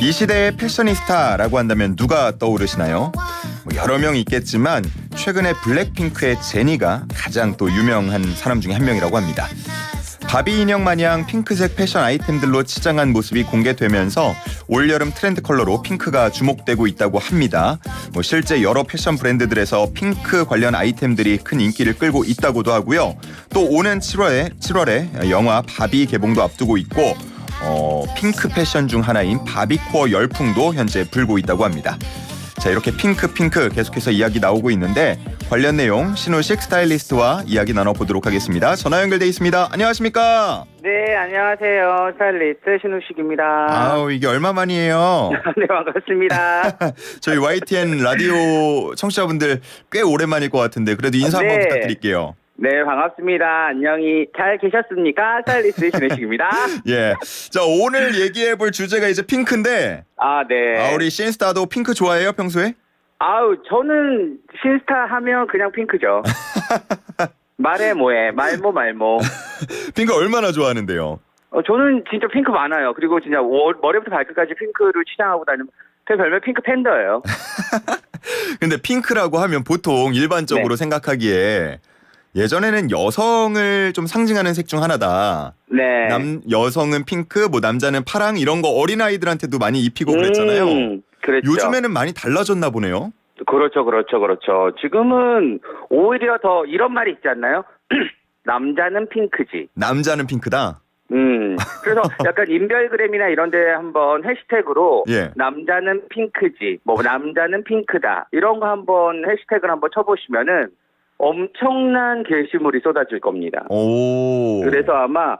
이 시대의 패셔니스타라고 한다면 누가 떠오르시나요? 여러 명 있겠지만 최근에 블랙핑크의 제니가 가장 또 유명한 사람 중에 한 명이라고 합니다. 바비 인형 마냥 핑크색 패션 아이템들로 치장한 모습이 공개되면서 올여름 트렌드 컬러로 핑크가 주목되고 있다고 합니다. 실제 여러 패션 브랜드들에서 핑크 관련 아이템들이 큰 인기를 끌고 있다고도 하고요. 또 오는 7월에 영화 바비 개봉도 앞두고 있고 핑크 패션 중 하나인 바비코어 열풍도 현재 불고 있다고 합니다. 자, 이렇게 핑크 계속해서 이야기 나오고 있는데 관련 내용 신우식 스타일리스트와 이야기 나눠보도록 하겠습니다. 전화 연결돼 있습니다. 안녕하십니까? 네, 안녕하세요. 스타일리스트 신우식입니다. 아우, 이게 얼마 만이에요? 네, 반갑습니다. 저희 YTN 라디오 청취자분들 꽤 오랜만일 것 같은데 그래도 인사 한번 네. 부탁드릴게요. 네, 반갑습니다. 안녕히 잘 계셨습니까? 스타일리스트 신우식입니다. 예. 자, 오늘 얘기해볼 주제가 이제 핑크인데 네. 우리 신스타도 핑크 좋아해요, 평소에? 아우, 저는 신스타 하면 그냥 핑크죠. 말해 뭐해, 말모. 핑크 얼마나 좋아하는데요? 저는 진짜 핑크 많아요. 그리고 진짜 머리부터 발끝까지 핑크를 치장하고 다니는 제 별명 핑크 팬더예요. 근데 핑크라고 하면 보통 일반적으로 생각하기에 예전에는 여성을 좀 상징하는 색 중 하나다. 네. 여성은 핑크, 남자는 파랑 이런 거 어린아이들한테도 많이 입히고 그랬잖아요. 그랬죠. 요즘에는 많이 달라졌나 보네요. 그렇죠. 지금은 오히려 더 이런 말이 있지 않나요? 남자는 핑크지. 남자는 핑크다. 그래서 약간 인별그램이나 이런 데 한번 해시태그로 예. 남자는 핑크지, 남자는 핑크다. 이런 거 한번 해시태그를 한번 쳐보시면은 엄청난 게시물이 쏟아질 겁니다. 오. 그래서 아마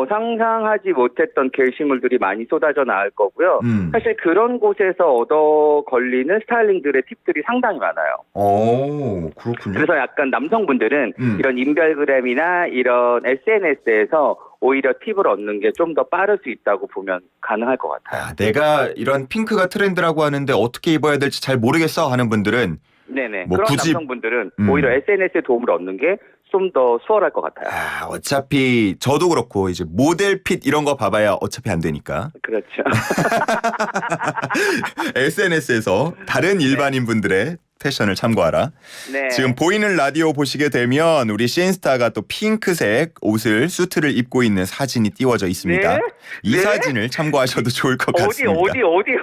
상상하지 못했던 게시물들이 많이 쏟아져 나올 거고요. 사실 그런 곳에서 얻어 걸리는 스타일링들의 팁들이 상당히 많아요. 오, 그렇군요. 그래서 약간 남성분들은 이런 인별그램이나 이런 SNS에서 오히려 팁을 얻는 게 좀 더 빠를 수 있다고 보면 가능할 것 같아요. 내가 이런 핑크가 트렌드라고 하는데 어떻게 입어야 될지 잘 모르겠어 하는 분들은 네네. 뭐 그런 굳이- 남성분들은 오히려 SNS의 도움을 얻는 게 좀 더 수월할 것 같아요. 어차피 저도 그렇고 이제 모델 핏 이런 거 봐봐야 어차피 안 되니까 그렇죠. SNS에서 다른 일반인 분들의 패션을 참고하라. 네. 지금 보이는 라디오 보시게 되면 우리 신스타가 또 핑크색 옷을 수트를 입고 있는 사진이 띄워져 있습니다. 네? 이 네? 사진을 참고하셔도 좋을 것 같습니다. 어디요?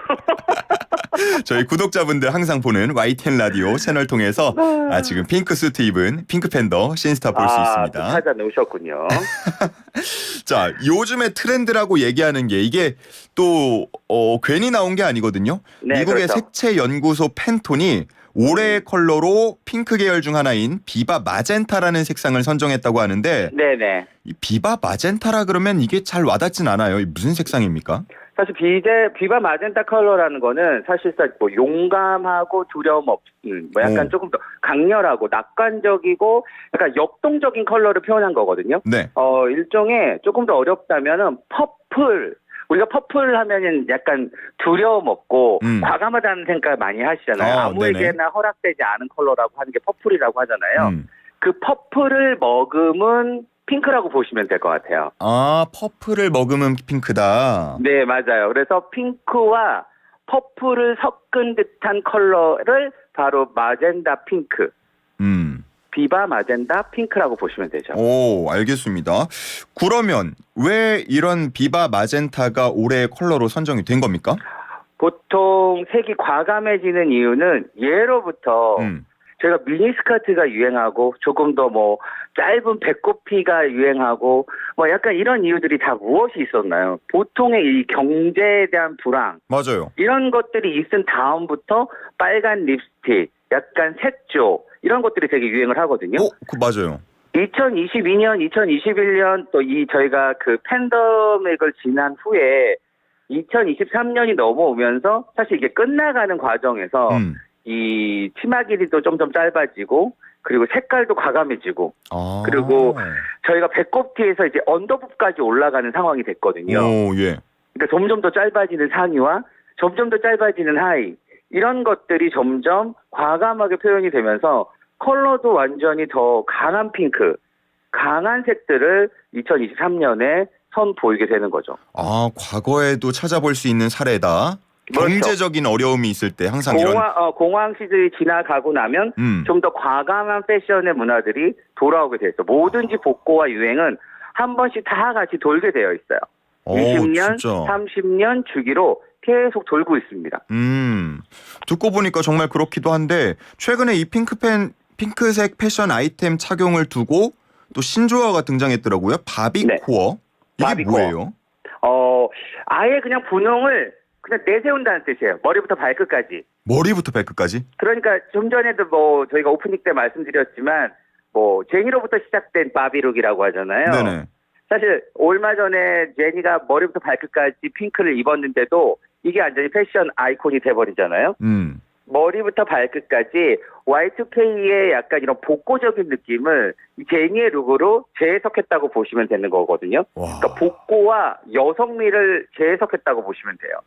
저희 구독자분들 항상 보는 YTN 라디오 채널 통해서 지금 핑크 수트 입은 핑크 팬더 신스타 볼 수 있습니다. 찾아놓으셨군요. 자, 요즘에 트렌드라고 얘기하는 게 이게 또 괜히 나온 게 아니거든요. 네, 미국의 그렇죠. 색채 연구소 팬톤이 올해의 컬러로 핑크 계열 중 하나인 비바 마젠타라는 색상을 선정했다고 하는데 네네. 이 비바 마젠타라 그러면 이게 잘 와닿진 않아요. 이게 무슨 색상입니까? 사실 비바 마젠타 컬러라는 거는 사실상 용감하고 두려움 없는 약간 조금 더 강렬하고 낙관적이고 약간 역동적인 컬러를 표현한 거거든요. 네. 일종의 조금 더 어렵다면은 퍼플. 우리가 퍼플 하면은 약간 두려움 없고 과감하다는 생각을 많이 하시잖아요. 아무에게나 허락되지 않은 컬러라고 하는 게 퍼플이라고 하잖아요. 그 퍼플을 머금은 핑크라고 보시면 될 것 같아요. 퍼플을 머금은 핑크다. 네, 맞아요. 그래서 핑크와 퍼플을 섞은 듯한 컬러를 바로 마젠다 핑크. 비바 마젠다 핑크라고 보시면 되죠. 오, 알겠습니다. 그러면 왜 이런 비바 마젠타가 올해의 컬러로 선정이 된 겁니까? 보통 색이 과감해지는 이유는 예로부터 저희가 미니스커트가 유행하고 조금 더 짧은 배꼽티가 유행하고 약간 이런 이유들이 다 무엇이 있었나요? 보통의 이 경제에 대한 불황 맞아요. 이런 것들이 있은 다음부터 빨간 립스틱, 약간 색조 이런 것들이 되게 유행을 하거든요. 맞아요. 2022년, 2021년 또 저희가 그 팬데믹을 지난 후에 2023년이 넘어오면서 사실 이게 끝나가는 과정에서 이 치마 길이도 점점 짧아지고 그리고 색깔도 과감해지고 그리고 저희가 배꼽티에서 이제 언더부까지 올라가는 상황이 됐거든요. 예. 그러니까 점점 더 짧아지는 상의와 점점 더 짧아지는 하의 이런 것들이 점점 과감하게 표현이 되면서 컬러도 완전히 더 강한 핑크, 강한 색들을 2023년에 선보이게 되는 거죠. 과거에도 찾아볼 수 있는 사례다. 그렇죠. 경제적인 어려움이 있을 때 항상 이런 공황 시절이 지나가고 나면 좀 더 과감한 패션의 문화들이 돌아오게 돼 있어. 뭐든지 복고와 유행은 한 번씩 다 같이 돌게 되어 있어요. 20년, 진짜. 30년 주기로 계속 돌고 있습니다. 듣고 보니까 정말 그렇기도 한데 최근에 이 핑크색 패션 아이템 착용을 두고 또 신조어가 등장했더라고요. 바비코어. 네. 이게 바비코어. 뭐예요? 아예 그냥 분홍을 그냥 내세운다는 뜻이에요. 머리부터 발끝까지. 머리부터 발끝까지? 그러니까 좀 전에도 뭐 저희가 오프닝 때 말씀드렸지만 뭐 제니로부터 시작된 바비룩이라고 하잖아요. 네네. 사실 얼마 전에 제니가 머리부터 발끝까지 핑크를 입었는데도 이게 완전히 패션 아이콘이 돼버리잖아요. 머리부터 발끝까지 Y2K의 약간 이런 복고적인 느낌을 이 제니의 룩으로 재해석했다고 보시면 되는 거거든요. 그러니까 복고와 여성미를 재해석했다고 보시면 돼요.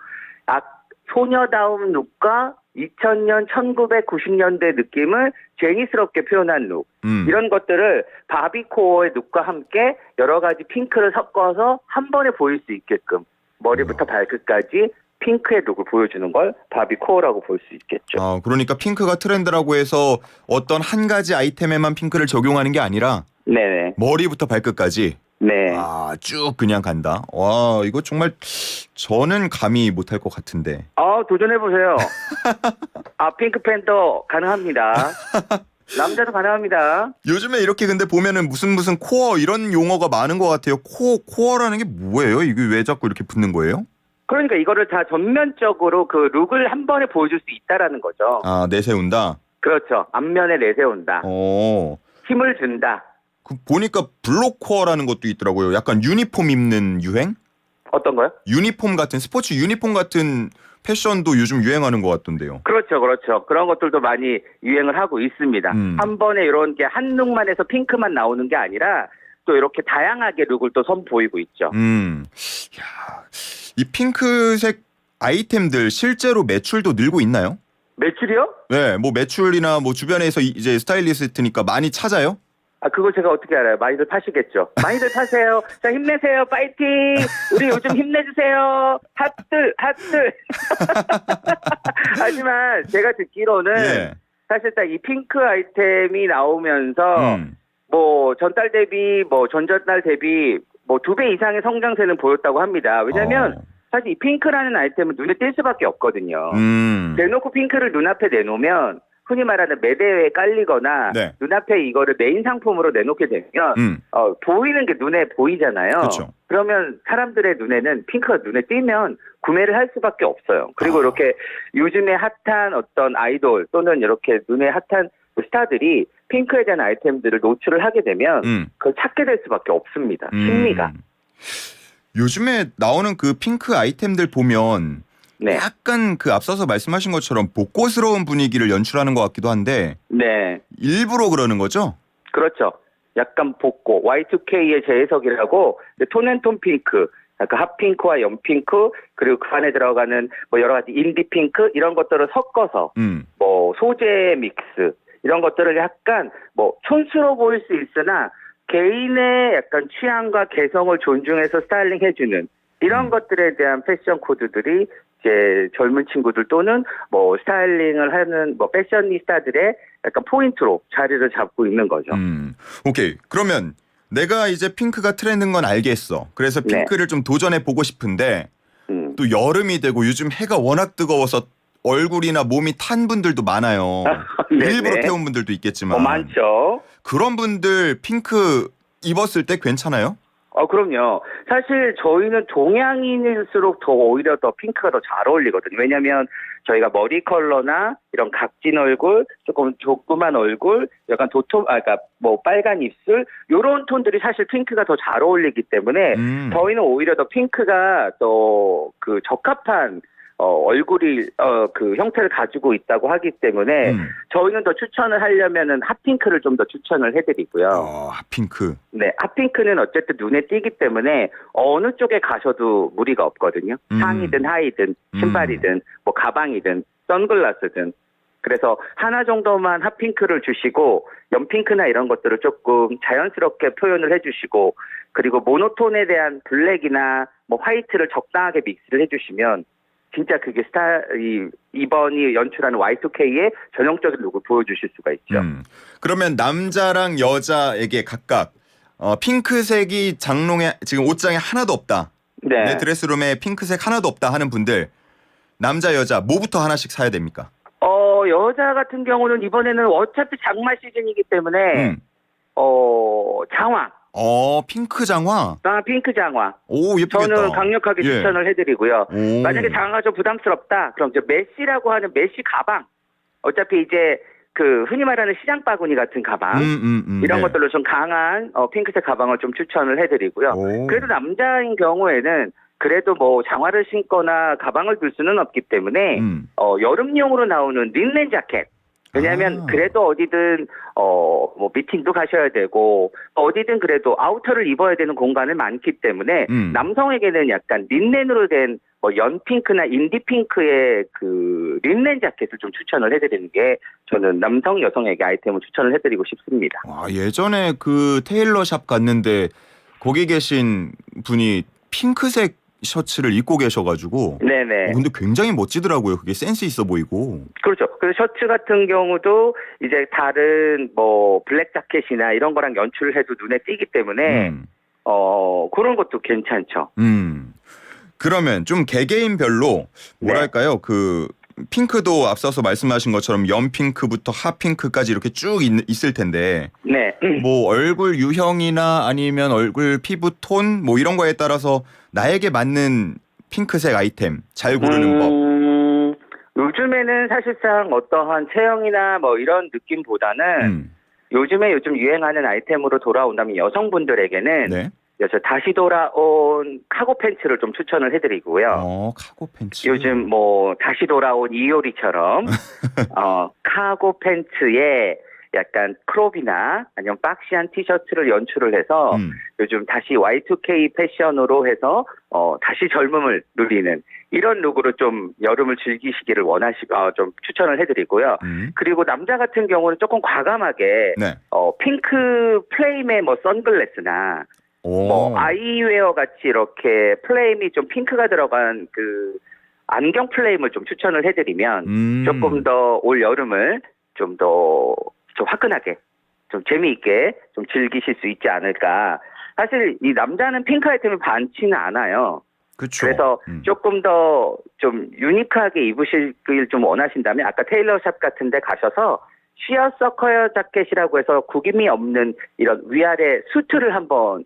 소녀다운 룩과 2000년, 1990년대 느낌을 제니스럽게 표현한 룩. 이런 것들을 바비코어의 룩과 함께 여러 가지 핑크를 섞어서 한 번에 보일 수 있게끔 머리부터 발끝까지 핑크의 룩을 보여주는 걸 바비코어라고 볼 수 있겠죠. 그러니까 핑크가 트렌드라고 해서 어떤 한 가지 아이템에만 핑크를 적용하는 게 아니라 네네. 머리부터 발끝까지 네. 쭉 그냥 간다. 와, 이거 정말 저는 감히 못할 것 같은데. 도전해보세요. 핑크 팬더 가능합니다. 남자도 가능합니다. 요즘에 이렇게 근데 보면은 무슨 코어 이런 용어가 많은 것 같아요. 코어라는 게 뭐예요? 이게 왜 자꾸 이렇게 붙는 거예요? 그러니까 이거를 다 전면적으로 그 룩을 한 번에 보여줄 수 있다라는 거죠. 내세운다? 그렇죠. 앞면에 내세운다. 힘을 준다. 보니까 블록코어라는 것도 있더라고요. 약간 유니폼 입는 유행? 어떤 거요? 유니폼 같은 스포츠 유니폼 같은 패션도 요즘 유행하는 것 같던데요. 그렇죠. 그런 것들도 많이 유행을 하고 있습니다. 한 번에 이런 게 한 룩만 해서 핑크만 나오는 게 아니라 또 이렇게 다양하게 룩을 또 선보이고 있죠. 이 핑크색 아이템들 실제로 매출도 늘고 있나요? 매출이요? 네, 뭐 매출이나 뭐 주변에서 이제 스타일리스트니까 많이 찾아요? 그걸 제가 어떻게 알아요? 많이들 파시겠죠. 많이들 파세요. 자, 힘내세요. 파이팅! 우리 요즘 힘내주세요. 핫들. 하지만 제가 듣기로는 사실 딱 이 핑크 아이템이 나오면서 뭐 전달 대비 뭐 전전달 대비 뭐 2배 이상의 성장세는 보였다고 합니다. 왜냐하면 사실 이 핑크라는 아이템은 눈에 띌 수밖에 없거든요. 대놓고 핑크를 눈앞에 내놓으면 흔히 말하는 매대에 깔리거나 눈앞에 이거를 메인 상품으로 내놓게 되면 보이는 게 눈에 보이잖아요. 그쵸. 그러면 사람들의 눈에는 핑크가 눈에 띄면 구매를 할 수밖에 없어요. 그리고 이렇게 요즘에 핫한 어떤 아이돌 또는 이렇게 눈에 핫한 스타들이 핑크에 대한 아이템들을 노출을 하게 되면 그걸 찾게 될 수밖에 없습니다. 심리가. 요즘에 나오는 그 핑크 아이템들 보면 약간 그 앞서서 말씀하신 것처럼 복고스러운 분위기를 연출하는 것 같기도 한데 일부러 그러는 거죠? 그렇죠. 약간 복고, Y2K의 재해석이라고 톤앤톤 핑크, 약간 핫핑크와 연핑크 그리고 그 안에 들어가는 뭐 여러 가지 인디 핑크 이런 것들을 섞어서 뭐 소재 믹스 이런 것들을 약간 뭐 촌스러워 보일 수 있으나 개인의 약간 취향과 개성을 존중해서 스타일링 해주는 이런 것들에 대한 패션 코드들이 이제 젊은 친구들 또는 뭐 스타일링을 하는 뭐 패셔니스타들의 약간 포인트로 자리를 잡고 있는 거죠. 오케이. 그러면 내가 이제 핑크가 트렌드인 건 알겠어. 그래서 핑크를 좀 도전해 보고 싶은데 또 여름이 되고 요즘 해가 워낙 뜨거워서 얼굴이나 몸이 탄 분들도 많아요. 일부러 태운 분들도 있겠지만. 많죠. 그런 분들 핑크 입었을 때 괜찮아요? 그럼요. 사실 저희는 동양인일수록 더 오히려 더 핑크가 더 잘 어울리거든요. 왜냐하면 저희가 머리 컬러나 이런 각진 얼굴, 조금 조그만 얼굴, 약간 그러니까 뭐 빨간 입술 이런 톤들이 사실 핑크가 더 잘 어울리기 때문에 저희는 오히려 더 핑크가 더 그 적합한 얼굴이 그 형태를 가지고 있다고 하기 때문에 저희는 더 추천을 하려면은 핫핑크를 좀 더 추천을 해드리고요. 핫핑크. 네, 핫핑크는 어쨌든 눈에 띄기 때문에 어느 쪽에 가셔도 무리가 없거든요. 상의든 하의든 신발이든 뭐 가방이든 선글라스든. 그래서 하나 정도만 핫핑크를 주시고 연핑크나 이런 것들을 조금 자연스럽게 표현을 해주시고 그리고 모노톤에 대한 블랙이나 뭐 화이트를 적당하게 믹스를 해주시면 진짜 그게 이번이 연출하는 Y2K의 전형적인 룩을 보여주실 수가 있죠. 그러면 남자랑 여자에게 각각 핑크색이 장롱에 지금 옷장에 하나도 없다. 네. 내 드레스룸에 핑크색 하나도 없다 하는 분들 남자 여자 뭐부터 하나씩 사야 됩니까? 여자 같은 경우는 이번에는 어차피 장마 시즌이기 때문에 장화. 핑크 장화? 핑크 장화. 오, 예쁘겠다. 저는 강력하게 예. 추천을 해드리고요. 오. 만약에 장화가 좀 부담스럽다, 그럼 저 메쉬라고 하는 메쉬 가방. 어차피 이제 그 흔히 말하는 시장 바구니 같은 가방 이런 네. 것들로 좀 강한 핑크색 가방을 좀 추천을 해드리고요. 오. 그래도 남자인 경우에는 그래도 뭐 장화를 신거나 가방을 들 수는 없기 때문에 여름용으로 나오는 린넨 자켓. 왜냐하면 그래도 어디든 뭐 미팅도 가셔야 되고 어디든 그래도 아우터를 입어야 되는 공간은 많기 때문에 남성에게는 약간 린넨으로 된 뭐 연핑크나 인디핑크의 그 린넨 자켓을 좀 추천을 해드리는 게 저는 남성 여성에게 아이템을 추천을 해드리고 싶습니다. 예전에 그 테일러샵 갔는데 거기 계신 분이 핑크색 셔츠를 입고 계셔가지고 네네. 근데 굉장히 멋지더라고요. 그게 센스 있어 보이고. 그렇죠. 그래서 셔츠 같은 경우도 이제 다른 뭐 블랙 자켓이나 이런 거랑 연출을 해도 눈에 띄기 때문에 그런 것도 괜찮죠. 그러면 좀 개개인별로 뭐랄까요? 그 핑크도 앞서서 말씀하신 것처럼 연핑크부터 핫핑크까지 이렇게 쭉 있을 텐데 네. 뭐 얼굴 유형이나 아니면 얼굴 피부 톤 뭐 이런 거에 따라서 나에게 맞는 핑크색 아이템 잘 고르는 법. 요즘에는 사실상 어떠한 체형이나 뭐 이런 느낌보다는 요즘 유행하는 아이템으로 돌아온다면 여성분들에게는 네. 그래서 다시 돌아온 카고 팬츠를 좀 추천을 해드리고요. 카고 팬츠. 요즘 뭐 다시 돌아온 이효리처럼 카고 팬츠에 약간 크롭이나 아니면 박시한 티셔츠를 연출을 해서 요즘 다시 Y2K 패션으로 해서 다시 젊음을 누리는 이런 룩으로 좀 여름을 즐기시기를 좀 추천을 해드리고요. 그리고 남자 같은 경우는 조금 과감하게 네. 핑크 플레임의 뭐 선글라스나 뭐 아이웨어 같이 이렇게 플레임이 좀 핑크가 들어간 그 안경 플레임을 좀 추천을 해드리면 조금 더 올 여름을 좀 더 화끈하게 좀 재미있게 좀 즐기실 수 있지 않을까. 사실 이 남자는 핑크 아이템이 많지는 않아요. 그쵸. 그래서 조금 더 좀 유니크하게 입으시길 좀 원하신다면 아까 테일러샵 같은 데 가셔서 시어 서커 자켓이라고 해서 구김이 없는 이런 위아래 수트를 한번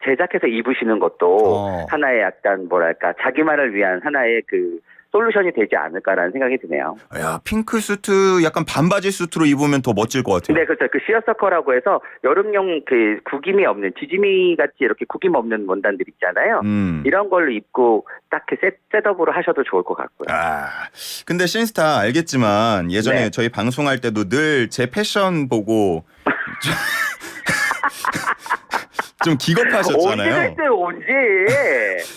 제작해서 입으시는 것도 하나의 약간 뭐랄까 자기만을 위한 하나의 그 솔루션이 되지 않을까라는 생각이 드네요. 야, 핑크 수트 약간 반바지 수트로 입으면 더 멋질 것 같아요. 네, 그렇죠. 그 시어서커라고 해서 여름용 그 구김이 없는 지지미 같이 이렇게 구김 없는 원단들 있잖아요. 이런 걸로 입고 딱 셋업으로 하셔도 좋을 것 같고요. 근데 신스타 알겠지만 예전에 네. 저희 방송할 때도 늘 제 패션 보고 좀 기겁하셨잖아요. 언제?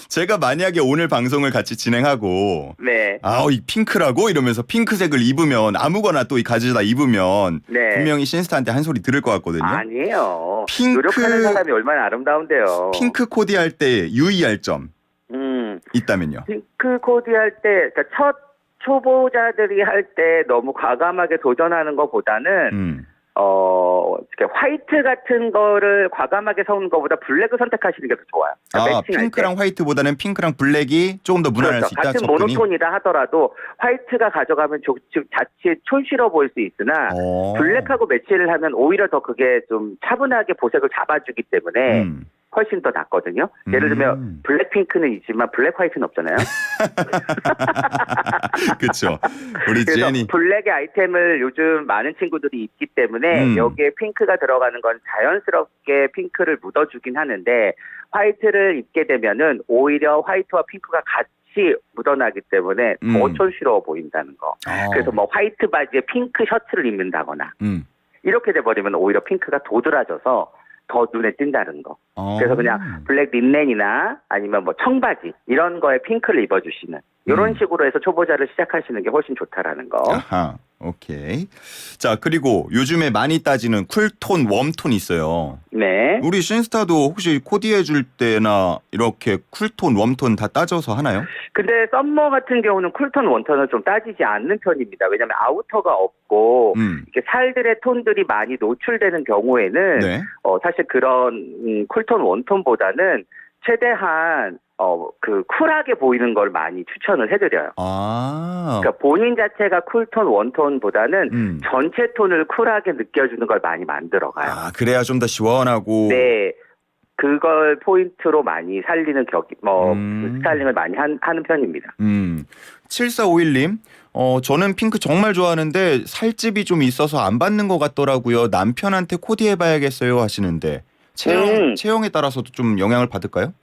제가 만약에 오늘 방송을 같이 진행하고 네. 이 핑크라고 이러면서 핑크색을 입으면 아무거나 또 가져다 입으면 네. 분명히 신스타한테 한 소리 들을 것 같거든요. 아니에요. 핑크- 노력하는 사람이 얼마나 아름다운데요. 핑크 코디할 때 유의할 점 있다면요. 핑크 코디할 때 그러니까 첫 초보자들이 할 때 너무 과감하게 도전하는 것보다는 이렇게 화이트 같은 거를 과감하게 사오는 것보다 블랙을 선택하시는 게 더 좋아요. 그러니까 매칭할 핑크랑 때. 화이트보다는 핑크랑 블랙이 조금 더 무난할 그렇죠. 수 있다. 같은 접근이. 모노톤이다 하더라도 화이트가 가져가면 자칫 촌스러워 보일 수 있으나 블랙하고 매치를 하면 오히려 더 그게 좀 차분하게 보색을 잡아주기 때문에 훨씬 더 낫거든요. 예를 들면 블랙핑크는 있지만 블랙 화이트는 없잖아요. 그렇죠. 우리 그래서 제니. 블랙의 아이템을 요즘 많은 친구들이 입기 때문에 여기에 핑크가 들어가는 건 자연스럽게 핑크를 묻어주긴 하는데 화이트를 입게 되면은 오히려 화이트와 핑크가 같이 묻어나기 때문에 더 촌스러워 보인다는 거. 그래서 뭐 화이트 바지에 핑크 셔츠를 입는다거나 이렇게 돼버리면 오히려 핑크가 도드라져서 더 눈에 띈다는 거. 그래서 그냥 블랙 린넨이나 아니면 뭐 청바지 이런 거에 핑크를 입어주시는 이런 식으로 해서 초보자를 시작하시는 게 훨씬 좋다라는 거. 아하, 오케이. 자, 그리고 요즘에 많이 따지는 쿨톤, 웜톤 있어요. 네. 우리 신스타도 혹시 코디해 줄 때나 이렇게 쿨톤, 웜톤 다 따져서 하나요? 근데 썸머 같은 경우는 쿨톤, 웜톤을 좀 따지지 않는 편입니다. 왜냐하면 아우터가 없고 이렇게 살들의 톤들이 많이 노출되는 경우에는 네. 사실 그런 쿨톤, 웜톤보다는 최대한 그 쿨하게 보이는 걸 많이 추천을 해드려요. 아. 그러니까 본인 자체가 쿨톤, 웜톤보다는 전체 톤을 쿨하게 느껴주는 걸 많이 만들어가요. 아, 그래야 좀 더 시원하고. 네. 그걸 포인트로 많이 살리는 스타일링을 많이 하는 편입니다. 7451님, 저는 핑크 정말 좋아하는데 살집이 좀 있어서 안 받는 것 같더라고요. 남편한테 코디해봐야겠어요 하시는데 체형에 따라서도 좀 영향을 받을까요?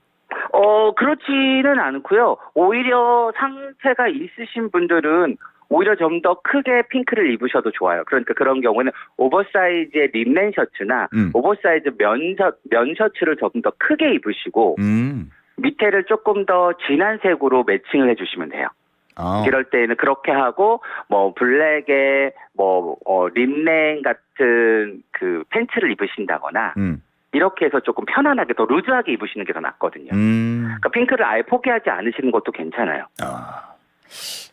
그렇지는 않고요. 오히려 상체가 있으신 분들은 오히려 좀 더 크게 핑크를 입으셔도 좋아요. 그러니까 그런 경우는 오버사이즈의 립넨 셔츠나 오버사이즈 면 셔츠를 조금 더 크게 입으시고 밑에를 조금 더 진한 색으로 매칭을 해주시면 돼요. 이럴 때는 그렇게 하고 블랙에 립넨 같은 그 팬츠를 입으신다거나 이렇게 해서 조금 편안하게 더 루즈하게 입으시는 게 더 낫거든요. 그러니까 핑크를 아예 포기하지 않으시는 것도 괜찮아요.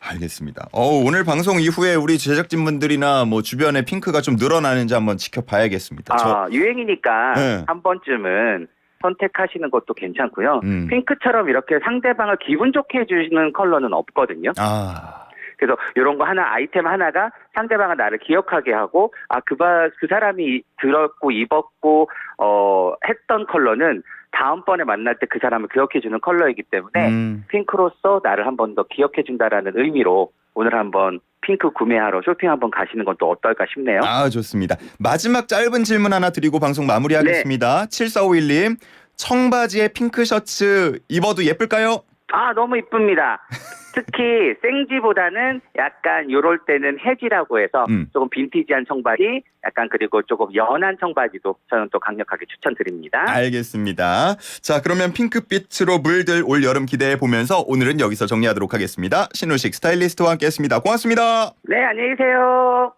알겠습니다. 오늘 방송 이후에 우리 제작진분들이나 주변에 핑크가 좀 늘어나는지 한번 지켜봐야겠습니다. 유행이니까 네. 한 번쯤은 선택하시는 것도 괜찮고요. 핑크처럼 이렇게 상대방을 기분 좋게 해주시는 컬러는 없거든요. 그래서 이런 거 아이템 하나가 상대방은 나를 기억하게 하고 그 사람이 들었고 입었고 했던 컬러는 다음번에 만날 때 그 사람을 기억해주는 컬러이기 때문에 핑크로서 나를 한 번 더 기억해준다라는 의미로 오늘 한번 핑크 구매하러 쇼핑 한번 가시는 건 또 어떨까 싶네요. 좋습니다. 마지막 짧은 질문 하나 드리고 방송 마무리하겠습니다. 7451님, 청바지에 핑크 셔츠 입어도 예쁠까요? 너무 이쁩니다. 특히 생지보다는 약간 요럴 때는 해지라고 해서 조금 빈티지한 청바지, 약간 그리고 조금 연한 청바지도 저는 또 강력하게 추천드립니다. 알겠습니다. 자, 그러면 핑크빛으로 물들 올 여름 기대해 보면서 오늘은 여기서 정리하도록 하겠습니다. 신우식 스타일리스트와 함께했습니다. 고맙습니다. 네, 안녕히 계세요.